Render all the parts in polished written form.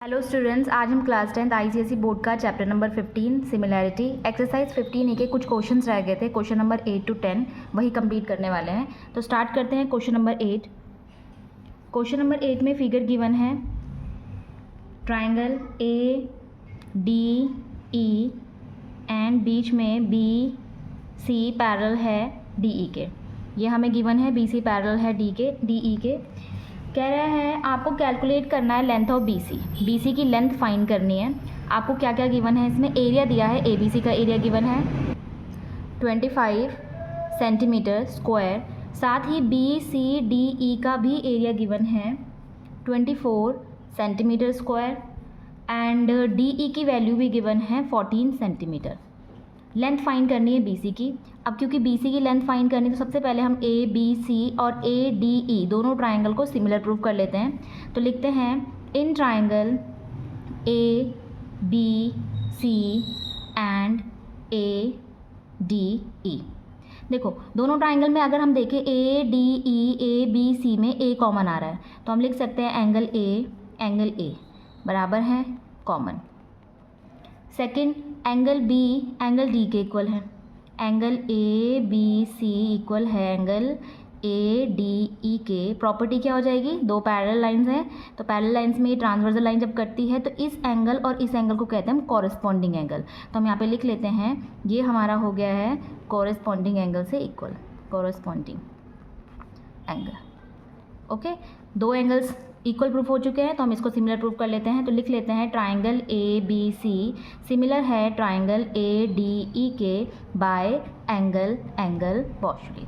Hello students, आज हम class 10th ICSE board का चैप्टर नंबर 15 सिमिलैरिटी एक्सरसाइज 15 के कुछ क्वेश्चंस रह गए थे। क्वेश्चन नंबर 8 to 10 वही कंप्लीट करने वाले हैं। तो स्टार्ट करते हैं क्वेश्चन नंबर 8। क्वेश्चन नंबर 8 में फिगर गिवन है triangle A D E and बीच में बी सी पैरेलल है डी ई के। ये हमें गिवन है, बी सी पैरेलल है डी ई के। कह रहा है आपको कैलकुलेट करना है लेंथ ऑफ बी सी की लेंथ फाइंड करनी है। आपको क्या क्या गिवन है, इसमें एरिया दिया है, ए बी सी का एरिया गिवन है 25 सेंटीमीटर स्क्वायर। साथ ही बी सी डी ई का भी एरिया गिवन है 24 सेंटीमीटर स्क्वायर एंड डी ई की वैल्यू भी गिवन है 14 सेंटीमीटर। लेंथ फाइंड करनी है बीसी की। अब क्योंकि बीसी की लेंथ फाइंड करनी है तो सबसे पहले हम ए बी सी और ए डी ई दोनों ट्राइंगल को सिमिलर प्रूव कर लेते हैं। तो लिखते हैं in triangle A B C and A D E. देखो दोनों ट्राइंगल में अगर हम देखें ए डी ई ए बी सी में ए कॉमन आ रहा है तो हम लिख सकते हैं एंगल ए बराबर है common. Second angle B angle D के इक्वल है। Angle A B C equal है एंगल ए डी ई के। प्रॉपर्टी क्या हो जाएगी, दो पैरेलल लाइंस हैं तो पैरेलल लाइंस में ये ट्रांसवर्सल लाइन जब कटती है तो इस एंगल और इस एंगल को कहते हैं हम कॉरेस्पॉन्डिंग एंगल। तो हम यहाँ पे लिख लेते हैं ये हमारा हो गया है कॉरेस्पॉन्डिंग एंगल से इक्वल, कॉरेस्पॉन्डिंग एंगल। ओके, दो एंगल्स इक्वल प्रूफ हो चुके हैं तो हम इसको सिमिलर प्रूफ कर लेते हैं। तो लिख लेते हैं triangle A B C similar है ट्राइंगल ए डी ई के बाय एंगल बॉशरी।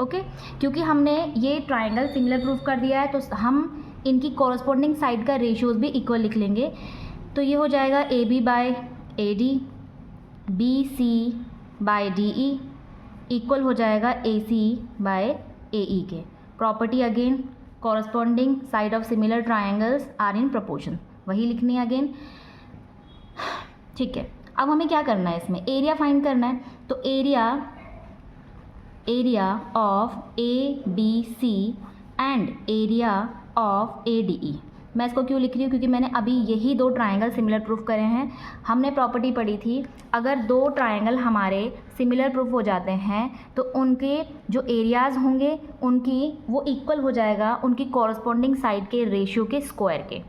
ओके, क्योंकि हमने ये ट्राइंगल सिमिलर प्रूफ कर दिया है तो हम इनकी कॉरस्पॉन्डिंग साइड का रेशियोज भी इक्वल लिख लेंगे। तो ये हो जाएगा A B by A D, B C by D E equal हो जाएगा A C by A E के। Property again corresponding side of similar triangles are in proportion, वही लिखनी है अगेन। ठीक है, अब हमें क्या करना है, इसमें एरिया फाइंड करना है। तो area of A B C and area of A D E. मैं इसको क्यों लिख रही हूँ, क्योंकि मैंने अभी यही दो ट्राइंगल सिमिलर प्रूफ करे हैं। हमने प्रॉपर्टी पढ़ी थी अगर दो ट्राइंगल हमारे सिमिलर प्रूफ हो जाते हैं तो उनके जो एरियाज़ होंगे उनकी वो इक्वल हो जाएगा उनकी कॉरस्पॉन्डिंग साइड के रेशियो के स्क्वायर के।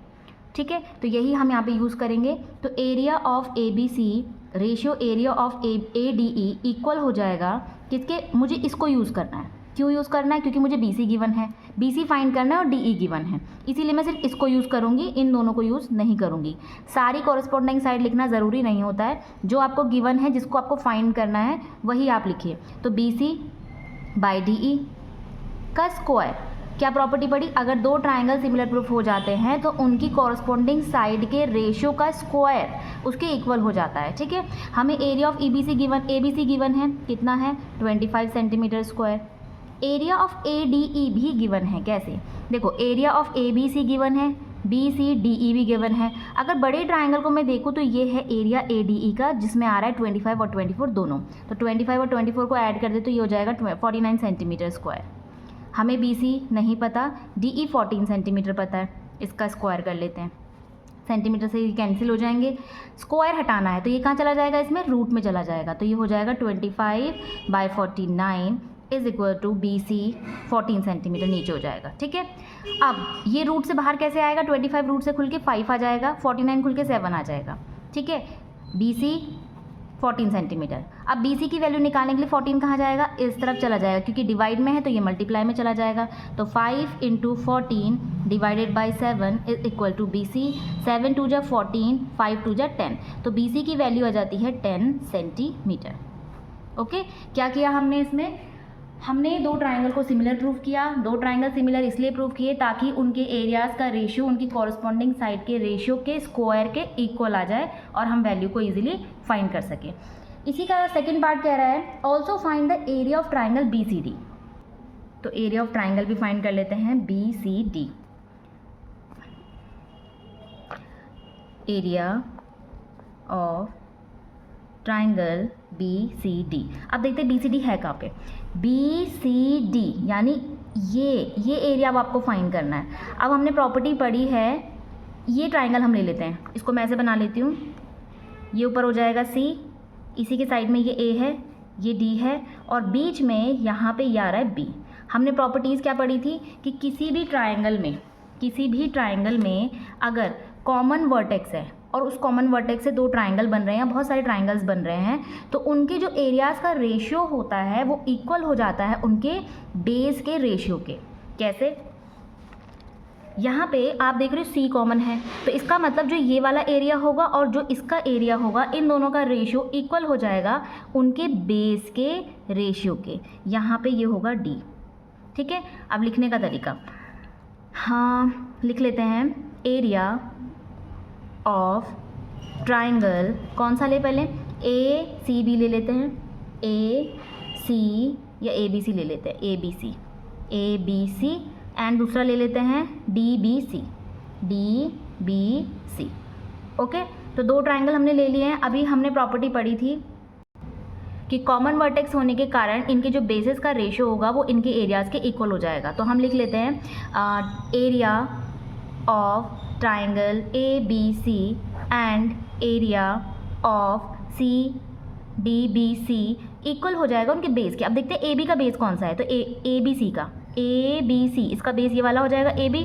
ठीक है, तो यही हम यहाँ पे यूज़ करेंगे। तो area of A B C ratio area of A D E equal हो जाएगा किसके, मुझे इसको यूज़ करना है। क्यों यूज़ करना है, क्योंकि मुझे बी सी गिवन है, बी सी फाइंड करना है और डी ई गिवन है, इसीलिए मैं सिर्फ इसको यूज़ करूँगी, इन दोनों को यूज़ नहीं करूँगी। सारी कॉरस्पॉन्डिंग साइड लिखना ज़रूरी नहीं होता है, जो आपको गिवन है जिसको आपको फाइंड करना है वही आप लिखिए। तो B C by D E का स्क्वायर, क्या प्रॉपर्टी पड़ी, अगर दो ट्राइंगल सिमिलर प्रूफ हो जाते हैं तो उनकी कॉरस्पॉन्डिंग साइड के रेशियो का स्क्वायर उसके इक्वल हो जाता है। ठीक है, हमें area of A B C given है, कितना है 25 centimetre square. Area of A D E भी गिवन है, कैसे, देखो area of A B C given है, बी सी डी ई भी गिवन है। अगर बड़े ट्राइंगल को मैं देखूँ तो ये है एरिया ए डी ई का जिसमें आ रहा है 25 और 24 दोनों। तो 25 और 24 को ऐड कर दे तो ये हो जाएगा 49 सेंटीमीटर स्क्वायर। हमें बी सी नहीं पता, डी ई 14 सेंटीमीटर पता है, इसका स्क्वायर कर लेते हैं। सेंटीमीटर से कैंसिल हो जाएंगे, स्क्वायर हटाना है तो ये कहाँ चला जाएगा, इसमें रूट में चला जाएगा। तो ये हो जाएगा 25 by 49 is equal to B C 14 centimetre नीचे हो जाएगा। ठीक है, अब ये रूट से बाहर कैसे आएगा, 25 रूट से खुल के 5 आ जाएगा, 49 खुल के 7 आ जाएगा। ठीक है, बी सी 14 सेंटीमीटर। अब बी सी की वैल्यू निकालने के लिए 14 कहाँ जाएगा, इस तरफ चला जाएगा, क्योंकि डिवाइड में है तो ये मल्टीप्लाई में चला जाएगा। तो 5 into 14 divided by 7 is equal to B C. 7 two जा 14, 5 टू जा 10, तो बी सी की वैल्यू आ जाती है 10 सेंटीमीटर। ओके, क्या किया हमने इसमें, हमने दो ट्राइंगल को सिमिलर प्रूफ किया। दो ट्राइंगल सिमिलर इसलिए प्रूफ किए ताकि उनके एरियाज़ का रेशियो उनकी कॉरस्पॉन्डिंग साइड के रेशियो के स्क्वायर के इक्वल आ जाए और हम वैल्यू को इजीली फाइंड कर सकें। इसी का सेकंड पार्ट कह रहा है also find the area of triangle B C D. तो एरिया ऑफ ट्राइंगल भी फाइंड कर लेते हैं, B C D. Area of triangle B C D. अब देखते हैं बी सी डी है कहाँ पे, बी सी डी यानी ये एरिया अब आपको फाइंड करना है। अब हमने प्रॉपर्टी पढ़ी है ये ट्राइंगल हम ले लेते हैं, इसको मैं ऐसे बना लेती हूँ। ये ऊपर हो जाएगा C, इसी के साइड में ये A है, ये D है, और बीच में यहाँ पे ये आ रहा है B। हमने प्रॉपर्टीज़ क्या पढ़ी थी कि किसी भी ट्राइंगल में अगर कॉमन वर्टेक्स है और उस कॉमन वर्टेक्स से दो ट्राइंगल बन रहे हैं, बहुत सारे ट्राइंगल्स बन रहे हैं, तो उनके जो एरियाज़ का रेशियो होता है वो इक्वल हो जाता है उनके बेस के रेशियो के। कैसे? यहाँ पे आप देख रहे हो C कॉमन है, तो इसका मतलब जो ये वाला एरिया होगा और जो इसका एरिया होगा, इन दोनों का रेशियो इक्वल हो जाएगा उनके बेस के रेशियो के। यहाँ पे ये होगा D। ठीक है, अब लिखने का तरीका, हाँ लिख लेते हैं, एरिया ऑफ ट्राइंगल, कौन सा ले पहले, ACB ले लेते हैं, AC या ABC ले लेते हैं, ABC एंड दूसरा ले लेते हैं DBC। ओके, तो दो ट्राइंगल हमने ले लिए हैं। अभी हमने प्रॉपर्टी पढ़ी थी कि कॉमन वर्टेक्स होने के कारण इनके जो बेसिस का रेशियो होगा वो इनके एरियाज़ के इक्वल हो जाएगा। तो हम लिख लेते हैं area of triangle ABC and area of CDBC equal हो जाएगा उनके बेस के। अब देखते हैं AB का बेस कौन सा है, तो ABC इसका बेस ये वाला हो जाएगा AB।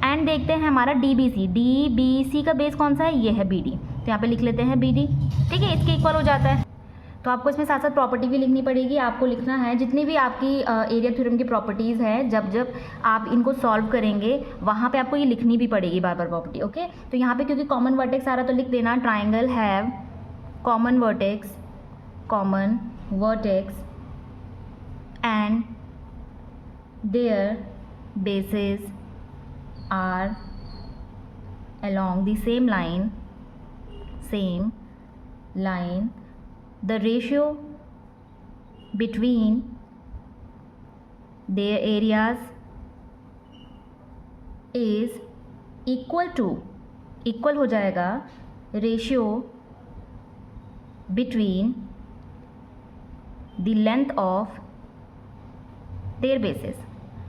एंड देखते हैं हमारा DBC का बेस कौन सा है, ये है BD, तो यहाँ पे लिख लेते हैं BD। ठीक है, इसके इक्वल हो जाता है। तो आपको इसमें साथ साथ प्रॉपर्टी भी लिखनी पड़ेगी। आपको लिखना है जितनी भी आपकी एरिया थ्योरम की प्रॉपर्टीज़ हैं, जब आप इनको सॉल्व करेंगे वहाँ पे आपको ये लिखनी भी पड़ेगी बार बार प्रॉपर्टी। ओके, तो यहाँ पे क्योंकि कॉमन वर्टेक्स आ रहा तो लिख देना triangle have common vertex and their bases are along the same line, the ratio between their areas is equal हो जाएगा ratio between the length of their bases।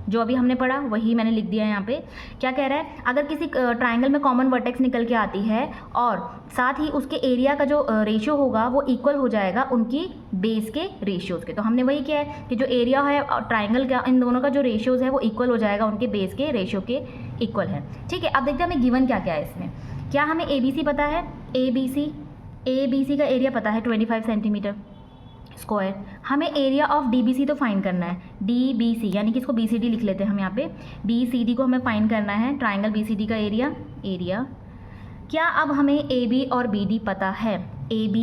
जो अभी हमने पढ़ा वही मैंने लिख दिया है यहाँ पे। क्या कह रहा है, अगर किसी ट्राइंगल में कॉमन वर्टेक्स निकल के आती है और साथ ही उसके एरिया का जो रेशियो होगा वो इक्वल हो जाएगा उनकी बेस के रेशियोज़ के। तो हमने वही किया है कि जो एरिया है ट्राइंगल का, इन दोनों का जो रेशियोज़ है वो इक्वल हो जाएगा उनके बेस के रेशियो के इक्वल है। ठीक है, अब देखते हैं हमें गिवन क्या क्या है इसमें। क्या हमें ABC पता है, ABC का एरिया पता है 25 सेंटीमीटर स्क्वायर। हमें एरिया ऑफ DBC तो फाइंड करना है, DBC यानी कि इसको BCD लिख लेते हैं हम यहाँ पे। BCD को हमें फाइंड करना है, ट्राइंगल BCD का एरिया। क्या अब हमें AB और BD पता है, AB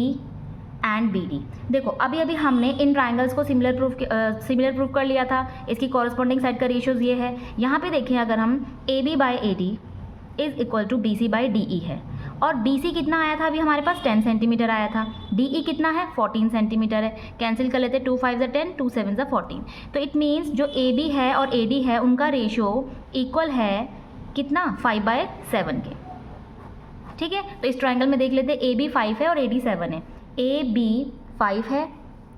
एंड BD। देखो अभी हमने इन ट्राइंगल्स को सिमिलर प्रूफ कर लिया था, इसकी कॉरस्पॉन्डिंग साइड का रेशियोज ये है। यहाँ पे देखें, अगर हम AB by AD is equal to BC by DE है, और BC कितना आया था, अभी हमारे पास 10 सेंटीमीटर आया था, DE कितना है 14 सेंटीमीटर है। कैंसिल कर लेते, 2 5 10, 2 7 14। तो इट मीन्स जो AB है और AD है उनका रेशियो इक्वल है कितना, 5/7 के। ठीक है, तो इस ट्राइंगल में देख लेते, AB 5 है और AD 7 है। AB 5 है,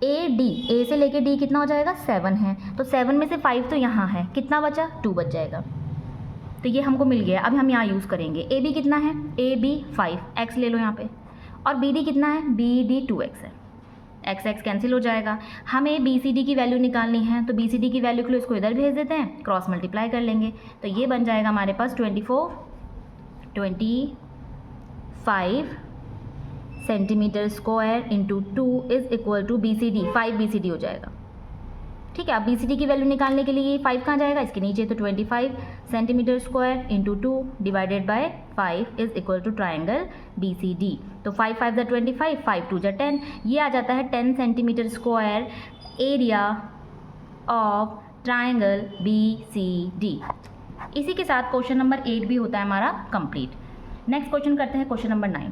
AD A से लेके D कितना हो जाएगा, 7 है, तो 7 में से 5 तो यहाँ है, कितना बचा, 2 बच जाएगा। तो ये हमको मिल गया। अभी हम यहाँ यूज़ करेंगे, AB कितना है, AB 5, x ले लो यहाँ पे, और BD कितना है, BD 2x है, x कैंसिल हो जाएगा। हमें BCD की वैल्यू निकालनी है, तो BCD की वैल्यू के लिए इसको इधर भेज देते हैं, क्रॉस मल्टीप्लाई कर लेंगे, तो ये बन जाएगा हमारे पास 25 centimetre square into 2 is equal to BCD, 5 BCD हो जाएगा। ठीक है, अब BCD की वैल्यू निकालने के लिए 5 कहाँ जाएगा, इसके नीचे, तो 25 centimetre square into 2 divided by 5 is equal to triangle BCD। तो 5 5 = 25, 5 2 = 10, ये आ जाता है 10 centimetre square area of triangle BCD। इसी के साथ क्वेश्चन नंबर 8 भी होता है हमारा कंप्लीट। नेक्स्ट क्वेश्चन करते हैं क्वेश्चन नंबर 9।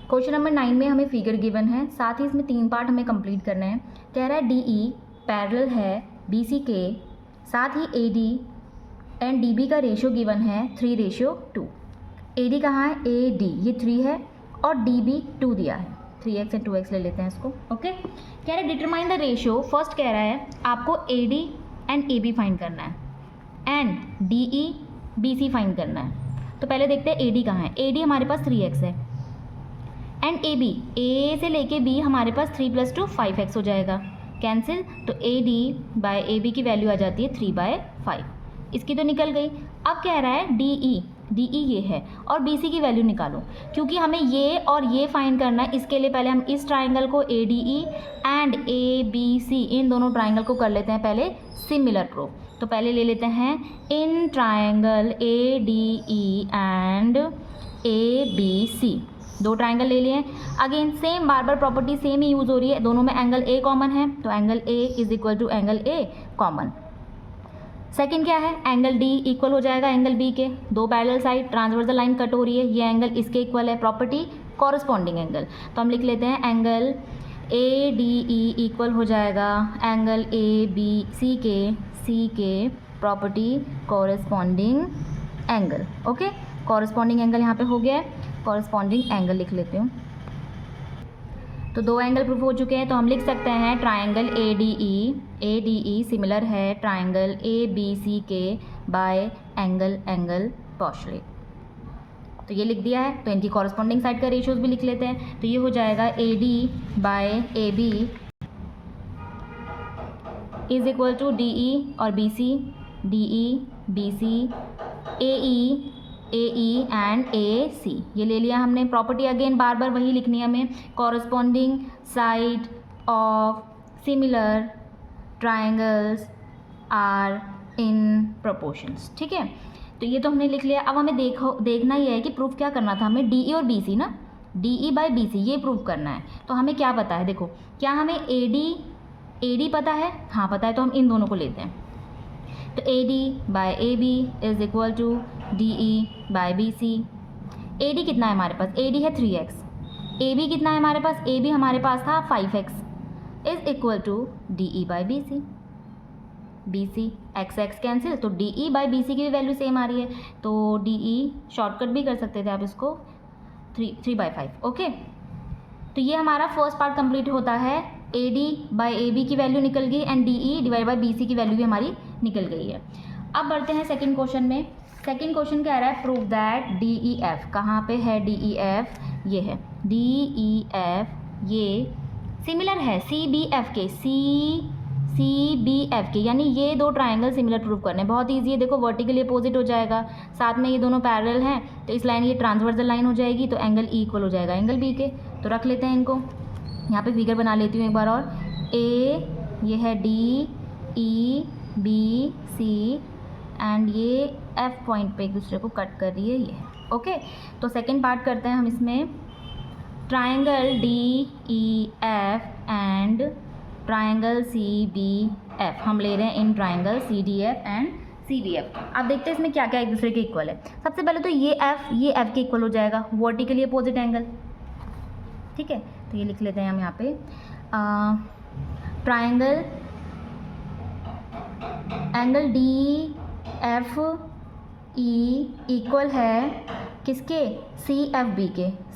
क्वेश्चन नंबर 9 में हमें फिगर गिवन है, साथ ही इसमें 3 पार्ट हमें कंप्लीट करने हैं। कह रहा है DE पैरेलल है BC के, साथ ही AD एंड DB का रेशियो गिवन है 3:2। AD कहाँ है, AD ये 3 है और DB 2 दिया है, 3x एंड 2x ले लेते हैं इसको। ओके, कह रहा है डिटरमाइन द रेशियो। फर्स्ट कह रहा है आपको AD एंड AB फाइंड करना है एंड DE BC फाइंड करना है। तो पहले देखते हैं AD कहाँ है। AD हमारे पास 3x है एंड AB, A से लेके B हमारे पास 3 + 2 5x हो जाएगा, कैंसिल। तो AD बाय AB की वैल्यू आ जाती है 3/5, इसकी तो निकल गई। अब कह रहा है DE ये है और BC की वैल्यू निकालो। क्योंकि हमें ये और ये फाइंड करना है, इसके लिए पहले हम इस ट्राइंगल को ADE एंड ABC इन दोनों ट्राइंगल को कर लेते हैं पहले सिमिलर प्रूफ। तो पहले ले लेते हैं in triangle ADE and ABC, 2 triangle ले लिए। अगेन सेम बार प्रॉपर्टी सेम ही यूज़ हो रही है, दोनों में एंगल A कॉमन है, तो angle A = angle A common. Second क्या है, एंगल D इक्वल हो जाएगा एंगल B के, 2 parallel side transversal line cut हो रही है, ये एंगल इसके इक्वल है, प्रॉपर्टी कॉरस्पॉन्डिंग एंगल। तो हम लिख लेते हैं एंगल ADE इक्वल हो जाएगा एंगल ABC के property corresponding angle. Okay, corresponding angle यहाँ पे हो गया है, कॉरस्पॉन्डिंग एंगल लिख लेती हूँ। तो 2 एंगल प्रूफ हो चुके हैं, तो हम लिख सकते हैं ट्राइंगल ADE सिमिलर है ट्राइंगल ABC के बाय एंगल पोस्टुलेट। तो ये लिख दिया है। तो इनकी कॉरस्पॉन्डिंग साइड का रेशियोज भी लिख लेते हैं। तो ये हो जाएगा AD बाय AB = DE और BC, DE BC AE and AC, ये ले लिया हमने। प्रॉपर्टी अगेन बार वही लिखनी है हमें, corresponding side of similar triangles are in proportions. ठीक है, तो ये तो हमने लिख लिया। अब हमें देखना ही है कि प्रूफ क्या करना था हमें, DE और BC ना, DE बाय BC ये प्रूफ करना है। तो हमें क्या पता है, देखो क्या हमें AD पता है, हाँ पता है, तो हम इन दोनों को लेते हैं। तो AD by AB = DE by BC। AD कितना है हमारे पास, AD है 3x, AB कितना है हमारे पास, AB हमारे पास था 5x = DE by BC। BC x cancel, तो DE बाय BC की भी वैल्यू सेम आ रही है, तो DE शॉर्टकट भी कर सकते थे आप इसको 3/5। ओके, तो ये हमारा फर्स्ट पार्ट कंप्लीट होता है। AD बाय AB की वैल्यू निकल गई and DE divide by BC की वैल्यू भी हमारी निकल गई है। अब बढ़ते हैं सेकंड क्वेश्चन में। सेकंड क्वेश्चन कह रहा है प्रूव दैट DEF, कहाँ पे है DEF, ये है DEF, ये सिमिलर है CBF के, यानी ये 2 ट्राइंगल सिमिलर प्रूव करने बहुत ईजी है। देखो वर्टिकली अपोजिट हो जाएगा, साथ में ये दोनों पैरेलल हैं, तो इस लाइन ये ट्रांसवर्सल लाइन हो जाएगी, तो एंगल E इक्वल हो जाएगा एंगल B के। तो रख लेते हैं इनको, यहाँ पे फिगर बना लेती हूँ एक बार और। A ये है DEBC एंड ये F पॉइंट पे एक दूसरे को कट कर रही है ये। ओके, तो सेकंड पार्ट करते हैं हम इसमें। Triangle DEF and triangle CBF हम ले रहे हैं in triangle CDF and CBF। आप देखते हैं इसमें क्या क्या एक दूसरे के इक्वल है। सबसे पहले तो ये F के इक्वल हो जाएगा, वर्टिकली अपोजिट एंगल। ठीक है, तो ये लिख लेते हैं हम यहाँ पे ट्राइंगल एंगल DFE इक्वल है किसके,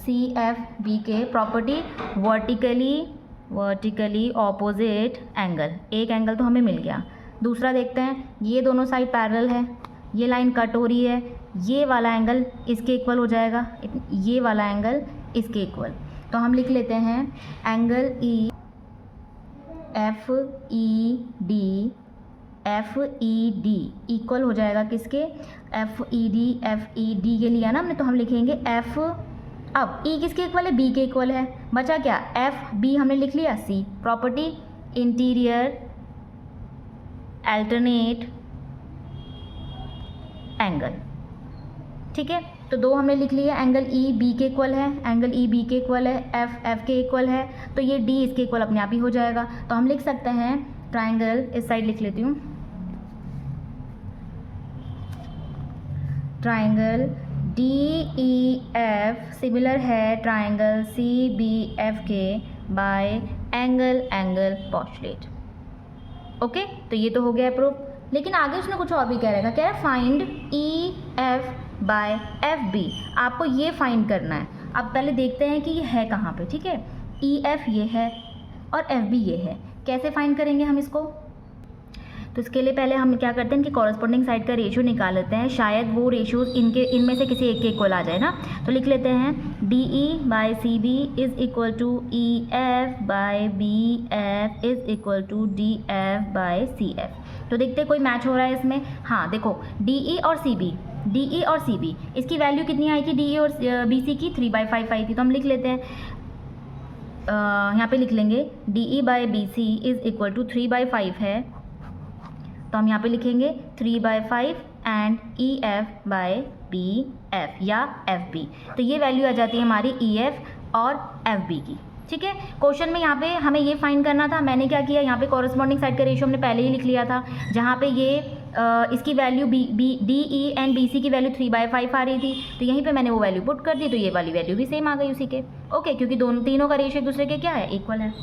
CFB के प्रॉपर्टी वर्टिकली ऑपोजिट एंगल। एक एंगल तो हमें मिल गया। दूसरा देखते हैं, ये दोनों साइड पैरेलल है, ये लाइन कट हो रही है, ये वाला एंगल इसके इक्वल हो जाएगा, ये वाला एंगल इसके इक्वल। तो हम लिख लेते हैं एंगल FED इक्वल हो जाएगा किसके, FED के लिया ना हमने, तो हम लिखेंगे F। अब E किसके इक्वल है, B के इक्वल है, बचा क्या FB हमने लिख लिया C, property interior alternate angle. ठीक है, तो 2 हमने लिख लिया, एंगल EB के इक्वल है, एंगल EB के इक्वल है, F के इक्वल है, तो ये D इसके इक्वल अपने आप ही हो जाएगा। तो हम लिख सकते हैं ट्राइंगल, इस साइड लिख लेती हूँ, ट्राइंगल DEF सिमिलर है ट्राइंगल CBF के बाय एंगल पोस्टुलेट। ओके, तो ये तो हो गया प्रूफ। लेकिन आगे उसने कुछ और भी कह रहा है, कह रहा है फाइंड EF बाय FB, आपको ये फाइंड करना है। अब पहले देखते हैं कि ये है कहाँ पे। ठीक है, EF ये है और FB ये है, कैसे फाइंड करेंगे हम इसको। तो तो इसके लिए पहले हम क्या करते हैं, इनकी कॉरस्पॉन्डिंग साइड का रेशियो निकाल लेते हैं, शायद वो रेशियोज इनमें से किसी एक के इक्वल आ जाए ना। तो लिख लेते हैं DE/CB is equal to EF/BF is equal to DF/CF। तो देखते हैं कोई मैच हो रहा है इसमें। हाँ देखो, DE और CB इसकी वैल्यू कितनी आई थी, DE और BC की 3/5 आई थी। तो हम लिख लेते हैं, यहाँ पे लिख लेंगे DE/BC इज़ इक्वल टू 3/5 है, तो हम यहाँ पे लिखेंगे 3/5 एंड EF/BF या FB। तो ये वैल्यू आ जाती है हमारी EF और FB की। ठीक है, क्वेश्चन में यहाँ पे हमें ये फाइंड करना था। मैंने क्या किया, यहाँ पे कॉरस्पॉन्डिंग साइड का रेशियो हमने पहले ही लिख लिया था, जहाँ पे ये इसकी वैल्यू DE एंड BC की वैल्यू 3/5 आ रही थी, तो यहीं पे मैंने वो वैल्यू पुट कर दी, तो ये वाली वैल्यू भी सेम आ गई उसी के। ओके, क्योंकि तीनों का रेशियो एक दूसरे के क्या है, इक्वल है।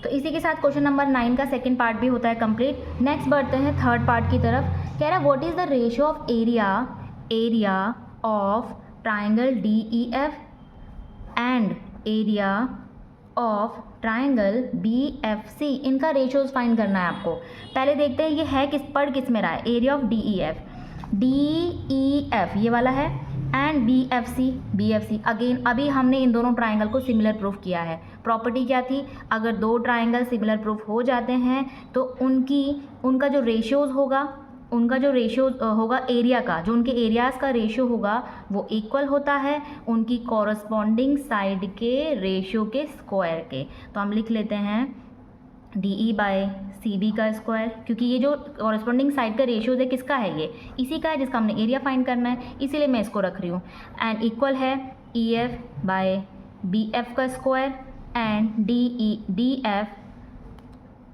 तो इसी के साथ क्वेश्चन नंबर 9 का सेकंड पार्ट भी होता है कंप्लीट। नेक्स्ट बढ़ते हैं थर्ड पार्ट की तरफ। कह रहा है what is the ratio of area of triangle DEF and area of triangle BFC। इनका रेशियोज फाइंड करना है आपको। पहले देखते हैं ये है किस में रहा है। एरिया ऑफ DEF ये वाला है एंड BFC अगेन अभी हमने इन दोनों ट्राइंगल को सिमिलर प्रूफ किया है। प्रॉपर्टी क्या थी, अगर दो ट्राइंगल सिमिलर प्रूफ हो जाते हैं तो उनका जो रेशियोज होगा एरिया का, जो उनके एरियाज़ का रेशियो होगा वो इक्वल होता है उनकी कॉरस्पॉन्डिंग साइड के रेशियो के स्क्वायर के। तो हम लिख लेते हैं DE/CB का स्क्वायर, क्योंकि ये जो कॉरस्पॉन्डिंग साइड का रेशियोज है किसका है, ये इसी का है जिसका हमने एरिया फाइंड करना है, इसीलिए मैं इसको रख रही हूँ। एंड इक्वल है EF/BF का square and DF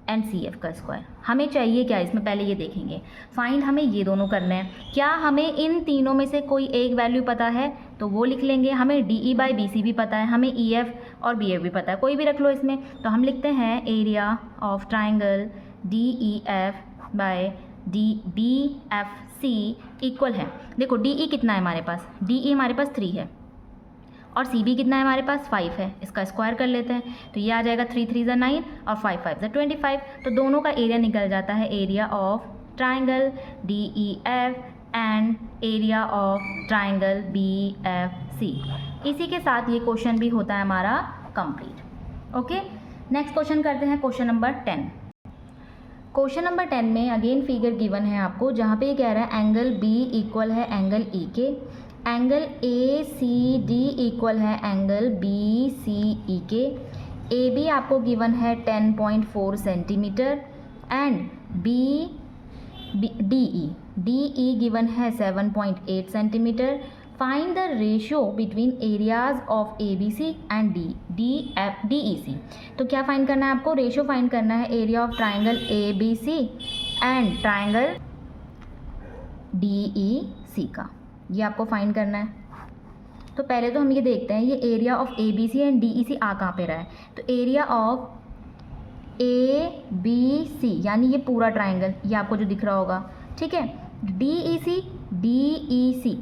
and CF का स्क्वायर। हमें चाहिए क्या इसमें, पहले ये देखेंगे। फाइंड हमें ये दोनों करने हैं। क्या हमें इन तीनों में से कोई एक वैल्यू पता है तो वो लिख लेंगे। हमें DE/BC भी पता है, हमें EF और BF भी पता है, कोई भी रख लो इसमें। तो हम लिखते हैं area of triangle DEF/BFC equal है, देखो DE कितना है हमारे पास, DE हमारे पास 3 है और CB कितना है हमारे पास 5 है। इसका स्क्वायर कर लेते हैं, तो ये आ जाएगा 3 3 = 9 और 5 5 = 25। तो दोनों का एरिया निकल जाता है, area of triangle DEF and area of triangle BFC। इसी के साथ ये क्वेश्चन भी होता है हमारा कंप्लीट। ओके, नेक्स्ट क्वेश्चन करते हैं, क्वेश्चन नंबर 10। क्वेश्चन नंबर 10 में अगेन फिगर गिवन है आपको, जहाँ पे ये कह रहा है एंगल B इक्वल है एंगल E के, एंगल ACD इक्वल है एंगल BCE के, AB आपको गिवन है 10.4 सेंटीमीटर एंड DE गिवन है 7.8 centimetre. Find the ratio between areas of ABC and DEC। तो क्या फाइंड करना है आपको, रेशियो फाइंड करना है area of triangle ABC and triangle DEC का, ये आपको फाइंड करना है। तो पहले तो हम ये देखते हैं ये area of ABC and DEC आ कहाँ पे रहा है। तो एरिया ऑफ ABC यानी ये पूरा ट्राइंगल, ये आपको जो दिख रहा होगा, ठीक है। DEC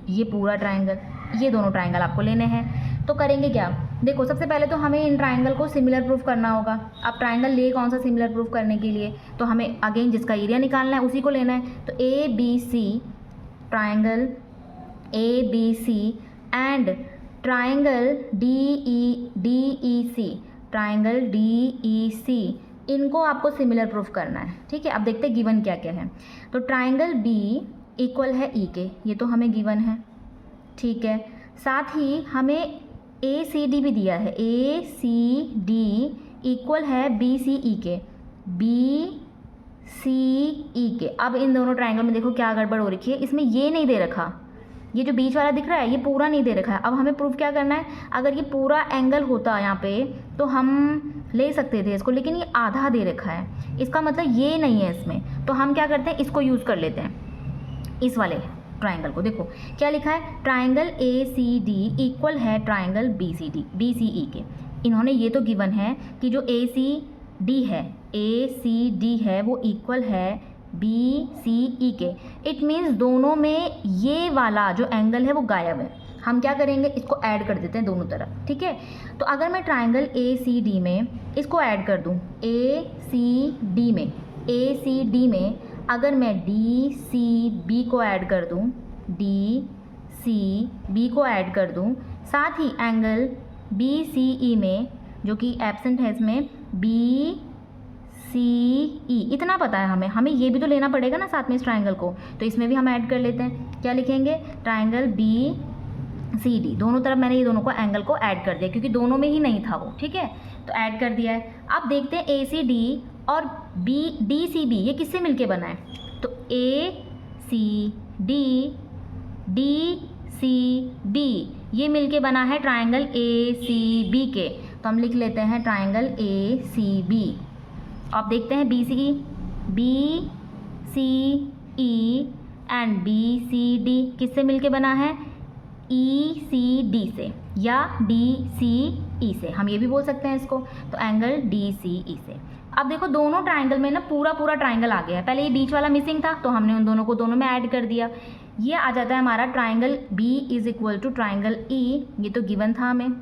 ये पूरा ट्राइंगल, ये दोनों ट्राइंगल आपको लेने हैं। तो करेंगे क्या, देखो सबसे पहले तो हमें इन ट्राइंगल को सिमिलर प्रूफ करना होगा। अब ट्राइंगल ले कौन सा सिमिलर प्रूफ करने के लिए, तो हमें अगेन जिसका एरिया निकालना है उसी को लेना है। तो ABC triangle ABC and triangle DEC इनको आपको सिमिलर प्रूफ करना है, ठीक है। अब देखते हैं गिवन क्या क्या है। तो ट्राइंगल B इक्वल है E के, ये तो हमें गिवन है, ठीक है। साथ ही हमें ACD भी दिया है, ACD इक्वल है BCE के, BCE के। अब इन दोनों ट्राइंगल में देखो क्या गड़बड़ हो रखी है, इसमें ये नहीं दे रखा, ये जो बीच वाला दिख रहा है ये पूरा नहीं दे रखा है। अब हमें प्रूफ क्या करना है, अगर ये पूरा एंगल होता यहाँ पे तो हम ले सकते थे इसको, लेकिन ये आधा दे रखा है, इसका मतलब ये नहीं है इसमें। तो हम क्या करते हैं, इसको यूज़ कर लेते हैं, इस वाले ट्राइंगल को। देखो क्या लिखा है, ट्राइंगल ACD इक्वल है ट्राइंगल BCE के। इन्होंने ये तो गिवन है कि जो ACD है वो इक्वल है BCE के। इट मीन्स दोनों में ये वाला जो एंगल है वो गायब है। हम क्या करेंगे, इसको ऐड कर देते हैं दोनों तरफ, ठीक है। तो अगर मैं ट्राइंगल ACD में इसको ऐड कर दूं, ACD में ए सी डी में अगर मैं डी सी बी को ऐड कर दूँ, डी सी बी को ऐड कर दूँ, साथ ही एंगल बी सी ई में जो कि एब्सेंट है इसमें बी सी ई, इतना पता है हमें ये भी तो लेना पड़ेगा ना साथ में इस ट्राइंगल को, तो इसमें भी हम ऐड कर लेते हैं। क्या लिखेंगे? ट्राइंगल बी सी डी, दोनों तरफ मैंने ये दोनों को एंगल को ऐड कर दिया क्योंकि दोनों में ही नहीं था वो, ठीक है, तो ऐड कर दिया है। अब देखते हैं ए सी डी और बी डी सी बी ये किससे मिलके बना है, तो A C D D C D ये मिलके बना है ट्राइंगल ए सी बी के, तो हम लिख लेते हैं ट्राइंगल ए सी बी। आप देखते हैं B C E and B C D किससे मिलके बना है, ई सी डी से या डी सी ई से, हम ये भी बोल सकते हैं इसको, तो एंगल डी सी ई से। अब देखो दोनों ट्राइंगल में ना पूरा ट्राइंगल आ गया है, पहले ये बीच वाला मिसिंग था तो हमने उन दोनों को दोनों में ऐड कर दिया। ये आ जाता है हमारा triangle B is equal to triangle E, ये तो गिवन था हमें,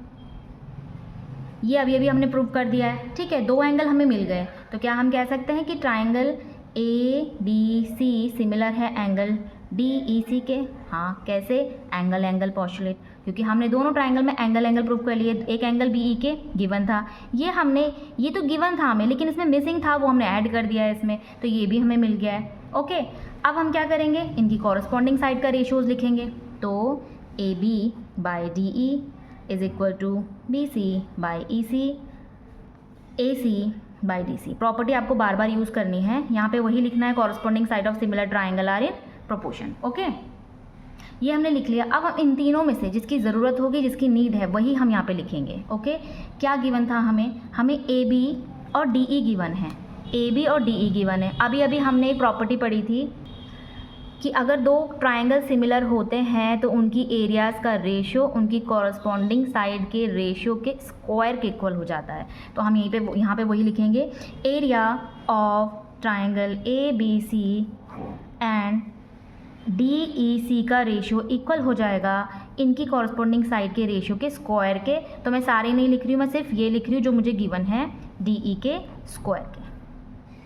ये अभी हमने प्रूव कर दिया है, ठीक है, दो एंगल हमें मिल गए, तो क्या हम कह सकते हैं कि triangle A B C similar है एंगल डी ई सी के। हाँ, कैसे? एंगल पॉस्टुलेट, क्योंकि हमने दोनों ट्राइंगल में एंगल प्रूव कर लिए, एक एंगल बी ई के गिवन था, ये तो गिवन था हमें, लेकिन इसमें मिसिंग था वो हमने ऐड कर दिया है इसमें, तो ये भी हमें मिल गया है। ओके, अब हम क्या करेंगे, इनकी कॉरस्पॉन्डिंग साइड का रेशियोज लिखेंगे, तो A B by D E is equal to B C by E C, A C by D C. Property आपको बार बार यूज़ करनी है, यहाँ पे वही लिखना है, corresponding side of similar triangle are in proportion. Okay, ये हमने लिख लिया। अब हम इन तीनों में से जिसकी ज़रूरत होगी, जिसकी नीड है, वही हम यहाँ पे लिखेंगे। ओके, क्या गिवन था हमें ए बी और डी ई गिवन है, ए बी और डी ई गिवन है। अभी हमने एक प्रॉपर्टी पढ़ी थी कि अगर दो ट्राइंगल सिमिलर होते हैं तो उनकी एरियाज़ का रेशियो उनकी कॉरस्पॉन्डिंग साइड के रेशियो के स्क्वायर के इक्वल हो जाता है, तो हम यहाँ पे वही लिखेंगे, area of triangle A B C and D E C का रेशियो इक्वल हो जाएगा इनकी कॉरस्पॉन्डिंग साइड के रेशियो के स्क्वायर के। तो मैं सारे नहीं लिख रही हूँ, मैं सिर्फ ये लिख रही हूँ जो मुझे गिवन है, डी ई के स्क्वायर के।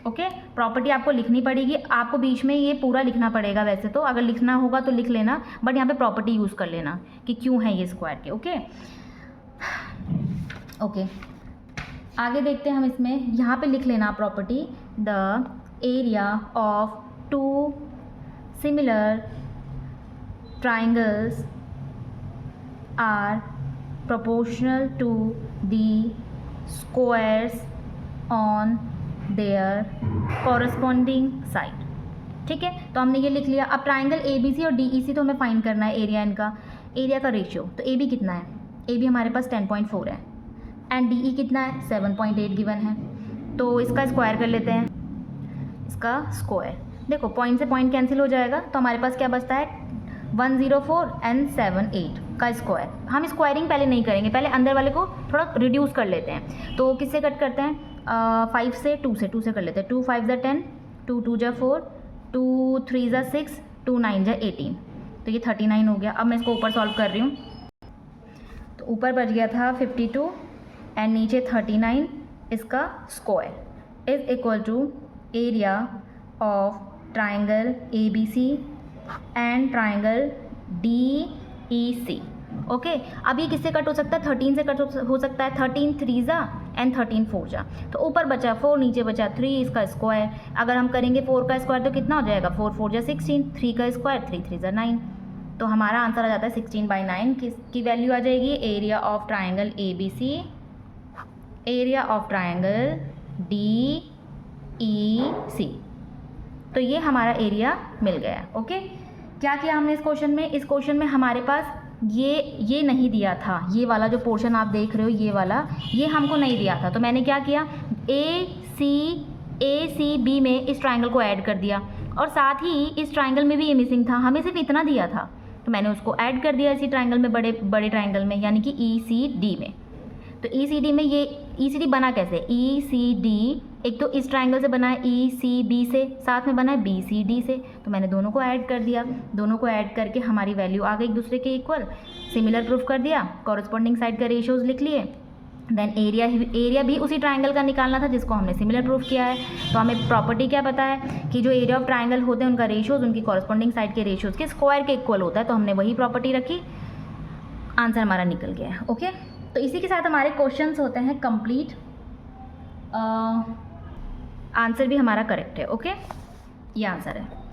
ओके, प्रॉपर्टी आपको लिखनी पड़ेगी, आपको बीच में ये पूरा लिखना पड़ेगा, वैसे तो अगर लिखना होगा तो लिख लेना, बट यहाँ पे प्रॉपर्टी यूज़ कर लेना कि क्यों है ये स्क्वायर के। ओके, आगे देखते हैं हम इसमें, यहाँ पे लिख लेना property, the area of two similar triangles are proportional to the squares on their corresponding side. ठीक है, तो हमने ये लिख लिया। अब ट्राइंगल ए बी सी और डी ई सी तो हमें फाइंड करना है एरिया, इनका एरिया का रेशियो। तो ए बी कितना है, ए बी हमारे पास 10.4 है एंड डी ई कितना है, 7.8 गिवन है, तो इसका स्क्वायर कर लेते हैं, इसका स्क्वायर। देखो पॉइंट से पॉइंट कैंसिल हो जाएगा, तो हमारे पास क्या बचता है, 104 एंड 78 का स्क्वायर। हम स्क्वायरिंग पहले नहीं करेंगे, पहले अंदर वाले को थोड़ा रिड्यूस कर लेते हैं। तो किससे कट करते हैं, 5 से 2 से कर लेते हैं। 2 5 ज़ा 10, 2 2 ज़ा 4, 2 3 ज़ा 6, 2 9 ज़ा 18, तो ये 39 हो गया। अब मैं इसको ऊपर सॉल्व कर रही हूँ, तो ऊपर बच गया था 52 एंड नीचे 39, इसका square is equal to area of triangle A B C and triangle D E C. Okay, अब ये किससे कट हो सकता है, 13 से कट हो सकता है, 13 3 ज़ा एंड 13 4 ज़ा, तो ऊपर बचा 4, नीचे बचा 3, इसका स्क्वायर। अगर हम करेंगे 4 का स्क्वायर तो कितना हो जाएगा, 4 4 ज़ा 16, 3 का स्क्वायर 3 3 ज़ा 9, तो हमारा आंसर आ जाता है 16/9 की वैल्यू आ जाएगी area of triangle A B C, area of triangle D E C. तो ये हमारा एरिया मिल गया। ओके, क्या किया हमने इस क्वेश्चन में हमारे पास ये नहीं दिया था, ये वाला जो पोर्शन आप देख रहे हो, ये वाला, ये हमको नहीं दिया था, तो मैंने क्या किया, ए सी बी में इस ट्राइंगल को ऐड कर दिया, और साथ ही इस ट्राइंगल में भी ये मिसिंग था, हमें सिर्फ इतना दिया था, तो मैंने उसको ऐड कर दिया इसी ट्राइंगल में, बड़े ट्राइंगल में, यानी कि ई सी डी में। तो ई सी डी में ये ई सी डी बना कैसे, ई सी डी एक तो इस ट्राइंगल से बना है ई सी बी से, साथ में बना है बी सी डी से, तो मैंने दोनों को ऐड कर दिया, दोनों को ऐड करके हमारी वैल्यू आ गई एक दूसरे के इक्वल, सिमिलर प्रूफ कर दिया, कॉरस्पॉन्डिंग साइड का रेशियोज लिख लिए, देन एरिया भी उसी ट्राइंगल का निकालना था जिसको हमने सिमिलर प्रूफ किया है। तो हमें प्रॉपर्टी क्या पता है कि जो एरिया ऑफ ट्राइंगल होते हैं उनका रेशियोज उनकी कॉरस्पॉन्डिंग साइड के रेशियोज के स्क्वायर के इक्वल होता है, तो हमने वही प्रॉपर्टी रखी, आंसर हमारा निकल गया है। ओके, तो इसी के साथ हमारे क्वेश्चंस होते हैं कंप्लीट। आंसर भी हमारा करेक्ट है। ओके, ये आंसर है।